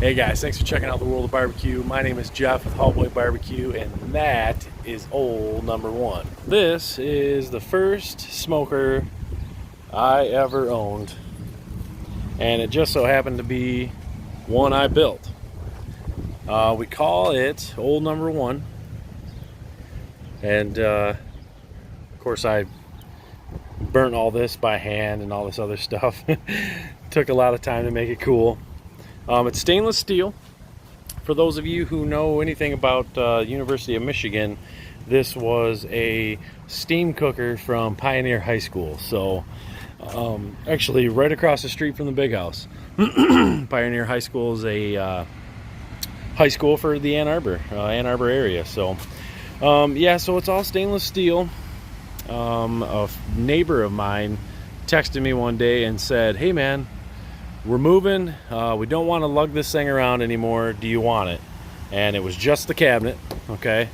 Hey guys, thanks for checking out the world of barbecue. My name is Jeff with Hallboy Barbecue, and that is old number one. This is the first smoker I ever owned, and it just so happened to be one I built. We call it old number one, and of course I burnt all this by hand and all this other stuff. Took a lot of time to make it cool. It's stainless steel. For those of you who know anything about University of Michigan, this was a steam cooker from Pioneer High School. So actually right across the street from the big house. Pioneer High School is a high school for the Ann Arbor area. So yeah, so it's all stainless steel. A neighbor of mine texted me one day and said, "Hey man, we're moving, we don't want to lug this thing around anymore, do you want it?" And it was just the cabinet, okay?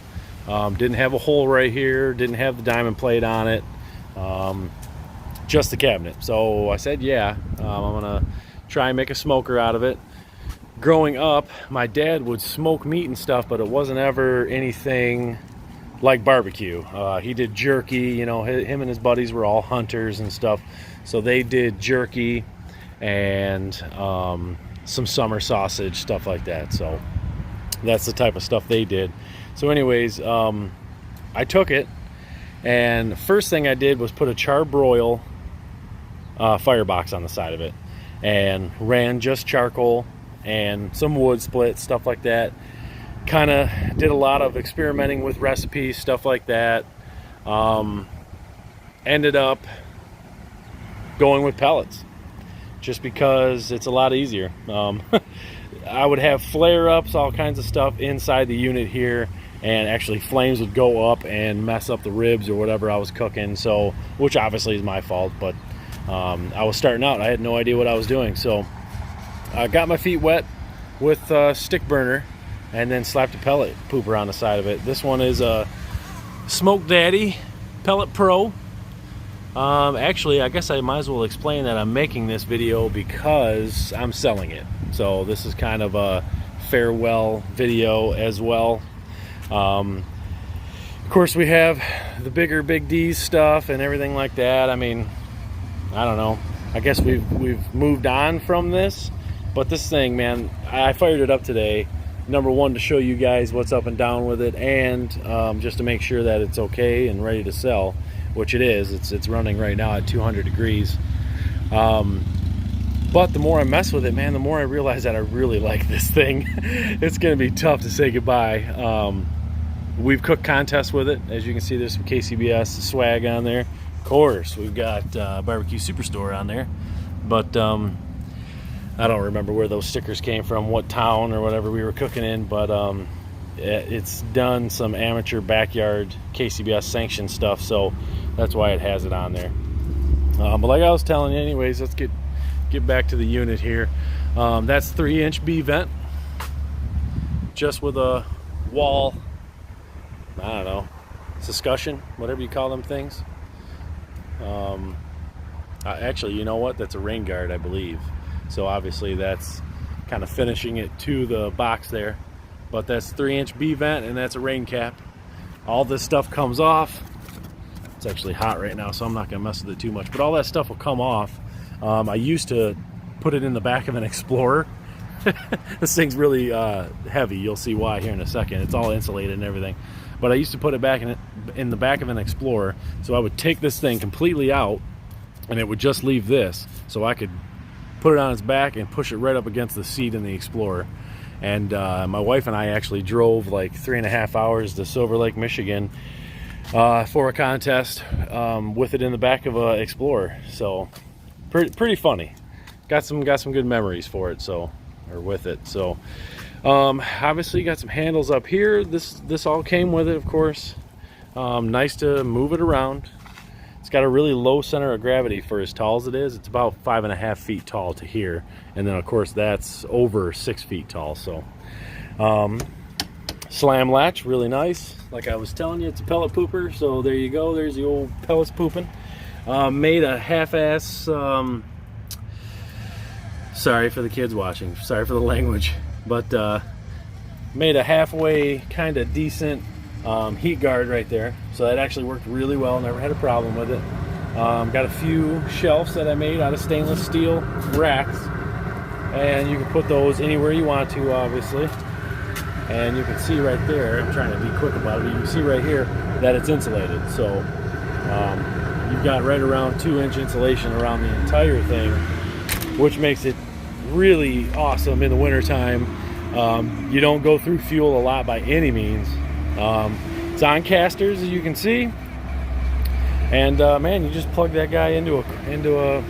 Didn't have a hole right here, didn't have the diamond plate on it, just the cabinet. So I said, yeah, I'm gonna try and make a smoker out of it. Growing up, my dad would smoke meat and stuff, but it wasn't ever anything like barbecue. He did jerky, you know, him and his buddies were all hunters and stuff, so they did jerky and some summer sausage, stuff like that. So that's the type of stuff they did. So anyways, I took it, and the first thing I did was put a charbroil firebox on the side of it, and ran just charcoal and some wood split, stuff like that. Kind of did a lot of experimenting with recipes, stuff like that. Ended up going with pellets, just because it's a lot easier. I would have flare-ups, all kinds of stuff inside the unit here, and actually flames would go up and mess up the ribs or whatever I was cooking, so, which obviously is my fault, but I was starting out, I had no idea what I was doing. So I got my feet wet with a stick burner and then slapped a pellet pooper on the side of it. This one is a Smoke Daddy Pellet Pro. Actually, I guess I might as well explain that I'm making this video because I'm selling it. So this is kind of a farewell video as well. Of course, we have the bigger Big D's stuff and everything like that. I mean, I don't know. I guess we've moved on from this. But this thing, man, I fired it up today. Number one, to show you guys what's up and down with it, and just to make sure that it's okay and ready to sell, which it is. It's running right now at 200 degrees. But the more I mess with it, man, the more I realize that I really like this thing. It's going to be tough to say goodbye. We've cooked contests with it. As you can see, there's some KCBS swag on there. Of course, we've got Barbecue Superstore on there. But I don't remember where those stickers came from, what town or whatever we were cooking in, but it's done some amateur backyard KCBS sanctioned stuff, so that's why it has it on there. But like I was telling you, anyways, let's get back to the unit here. That's 3-inch B vent, just with a wall, I don't know, discussion, whatever you call them things. Actually, you know what? That's a rain guard, I believe. So obviously that's kind of finishing it to the box there. But that's 3-inch B vent, and that's a rain cap. All this stuff comes off. It's actually hot right now, so I'm not going to mess with it too much. But all that stuff will come off. I used to put it in the back of an Explorer. This thing's really heavy. You'll see why here in a second. It's all insulated and everything. But I used to put it back in the back of an Explorer. So I would take this thing completely out, and it would just leave this. So I could put it on its back and push it right up against the seat in the Explorer. And my wife and I actually drove like 3.5 hours to Silver Lake, Michigan for a contest with it in the back of a Explorer. So pretty funny. Got some good memories for it, so, or with it. So obviously got some handles up here. This all came with it, of course. Nice to move it around. It's got a really low center of gravity for as tall as it is. It's about 5.5 feet tall to here, and then of course that's over 6 feet tall. So slam latch, really nice. Like I was telling you, it's a pellet pooper, so there you go. There's the old pellets pooping. Made a half-ass Sorry for the kids watching, sorry for the language, but made a halfway kind of decent heat guard right there, so that actually worked really well, never had a problem with it. Got a few shelves that I made out of stainless steel racks, and you can put those anywhere you want to, obviously. And you can see right there, I'm trying to be quick about it, but you can see right here that it's insulated. So you've got right around 2-inch insulation around the entire thing, which makes it really awesome in the wintertime. You don't go through fuel a lot by any means. It's on casters, as you can see. And man, you just plug that guy into a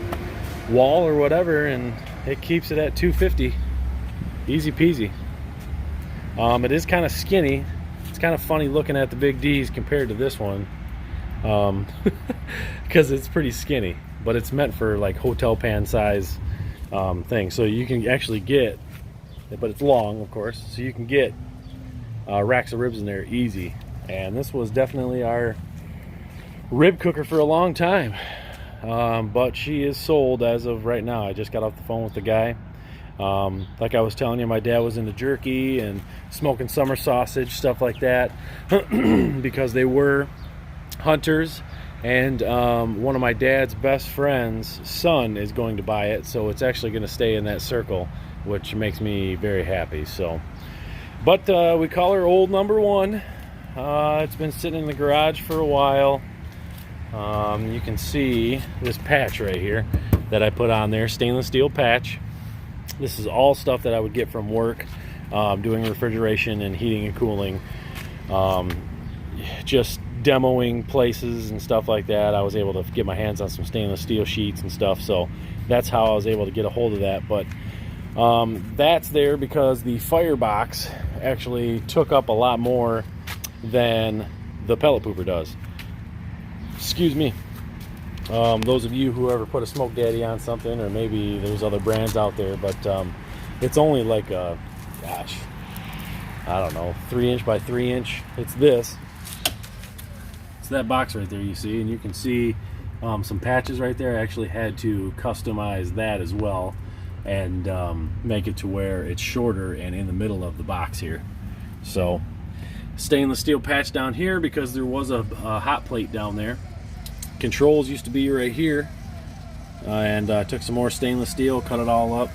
wall or whatever, and it keeps it at 250. Easy peasy. It is kind of skinny. It's kind of funny looking at the Big D's compared to this one, because it's pretty skinny, but it's meant for like hotel pan size thing. So you can actually get, but it's long, of course, so you can get racks of ribs in there easy. And this was definitely our rib cooker for a long time, but she is sold as of right now. I just got off the phone with the guy. Like I was telling you, my dad was into jerky and smoking summer sausage, stuff like that, because they were hunters, and one of my dad's best friend's son is going to buy it, so it's actually going to stay in that circle, which makes me very happy. So, but we call her old number one. It's been sitting in the garage for a while. You can see this patch right here that I put on there, stainless steel patch. This is all stuff that I would get from work, doing refrigeration and heating and cooling, just demoing places and stuff like that. I was able to get my hands on some stainless steel sheets and stuff, so that's how I was able to get a hold of that. But that's there because the firebox actually took up a lot more than the pellet pooper does. Excuse me. Those of you who ever put a Smoke Daddy on something, or maybe there's other brands out there, but it's only like a, gosh, I don't know, 3-inch by 3-inch. It's this. It's that box right there you see, and you can see some patches right there. I actually had to customize that as well and make it to where it's shorter and in the middle of the box here. So stainless steel patch down here because there was a hot plate down there. Controls used to be right here, and took some more stainless steel, cut it all up.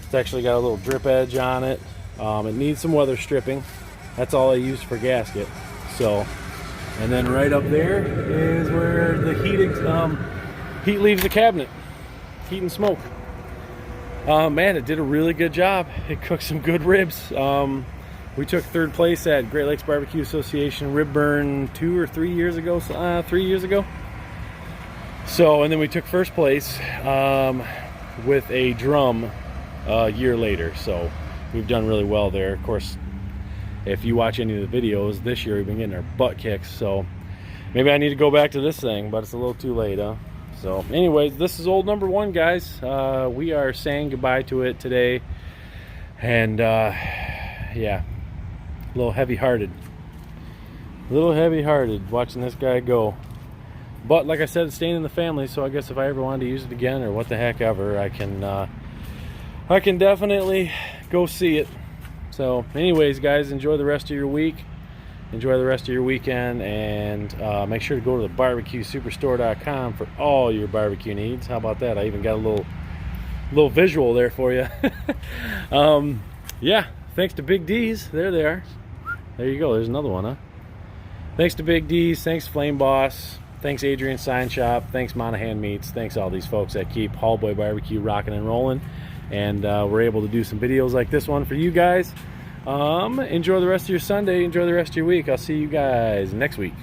It's actually got a little drip edge on it. It needs some weather stripping. That's all I used for gasket. So, and then right up there is where the heat leaves the cabinet. Heat and smoke. Man, it did a really good job. It cooked some good ribs. We took 3rd place at Great Lakes Barbecue Association Rib Burn 2 or 3 years ago. 3 years ago. So, and then we took 1st place with a drum a year later. So we've done really well there. Of course, if you watch any of the videos this year, we've been getting our butt kicked. So maybe I need to go back to this thing, but it's a little too late, huh? So anyways, this is old number one, guys. We are saying goodbye to it today. And yeah, a little heavy-hearted. A little heavy-hearted watching this guy go. But like I said, it's staying in the family, so I guess if I ever wanted to use it again or what the heck ever, I can definitely go see it. So anyways, guys, enjoy the rest of your week. Enjoy the rest of your weekend, and make sure to go to the barbecuesuperstore.com for all your barbecue needs. How about that? I even got a little visual there for you. Yeah, thanks to Big D's. There they are. There you go. There's another one, huh? Thanks to Big D's. Thanks Flame Boss. Thanks Adrian Sign Shop. Thanks Monahan Meats. Thanks all these folks that keep Hallboy Barbecue rocking and rolling. And we're able to do some videos like this one for you guys. Enjoy the rest of your Sunday. Enjoy the rest of your week. I'll see you guys next week.